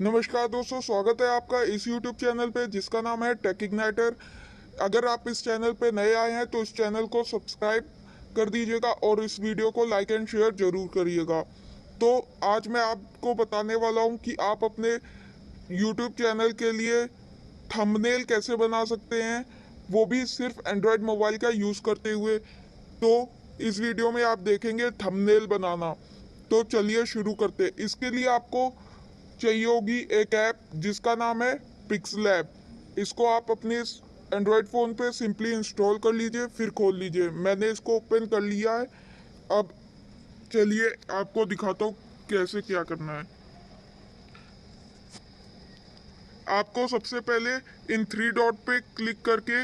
नमस्कार दोस्तों, स्वागत है आपका इस YouTube चैनल पे जिसका नाम है टेक इग्नाइटर। अगर आप इस चैनल पे नए आए हैं तो इस चैनल को सब्सक्राइब कर दीजिएगा और इस वीडियो को लाइक एंड शेयर जरूर करिएगा। तो आज मैं आपको बताने वाला हूँ कि आप अपने YouTube चैनल के लिए थंबनेल कैसे बना सकते हैं, वो भी सिर्फ एंड्रॉयड मोबाइल का यूज़ करते हुए। तो इस वीडियो में आप देखेंगे थंबनेल बनाना। तो चलिए शुरू करते हैं। इसके लिए आपको चाहिए होगी एक ऐप जिसका नाम है पिक्सलैब। इसको आप अपने एंड्रॉयड फ़ोन पे सिंपली इंस्टॉल कर लीजिए, फिर खोल लीजिए। मैंने इसको ओपन कर लिया है। अब चलिए आपको दिखाता हूँ कैसे क्या करना है। आपको सबसे पहले इन थ्री डॉट पे क्लिक करके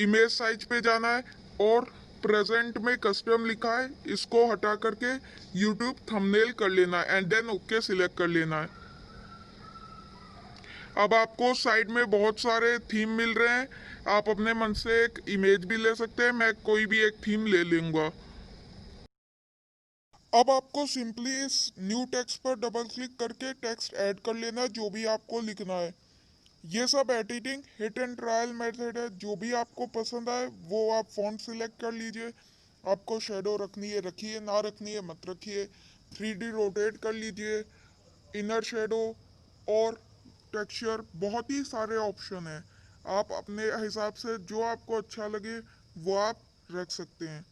इमेज साइज पे जाना है और प्रेजेंट में कस्टम लिखा है, इसको हटा करके यूट्यूब थंबनेल कर लेना है एंड देन ओके सिलेक्ट कर लेना है। अब आपको साइड में बहुत सारे थीम मिल रहे हैं। आप अपने मन से एक इमेज भी ले सकते हैं। मैं कोई भी एक थीम ले लूंगा। अब आपको सिंपली इस न्यू टेक्स्ट पर डबल क्लिक करके टेक्स्ट ऐड कर लेना है, जो भी आपको लिखना है। ये सब editing hit and trial method है। जो भी आपको पसंद आए वो आप फॉन्ट सिलेक्ट कर लीजिए। आपको शेडो रखनी है रखिए, ना रखनी है मत रखिए। 3D रोटेट कर लीजिए, इनर शेडो और टेक्सचर, बहुत ही सारे ऑप्शन हैं। आप अपने हिसाब से जो आपको अच्छा लगे वो आप रख सकते हैं।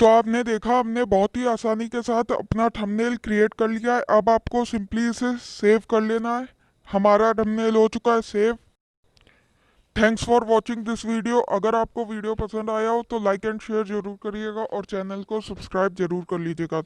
तो आपने देखा, हमने बहुत ही आसानी के साथ अपना थंबनेल क्रिएट कर लिया है। अब आपको सिंपली इसे सेव कर लेना है। हमारा थंबनेल हो चुका है save. Thanks for watching this video. अगर आपको वीडियो पसंद आया हो तो लाइक एंड शेयर जरूर करिएगा और चैनल को सब्सक्राइब जरूर कर लीजिएगा।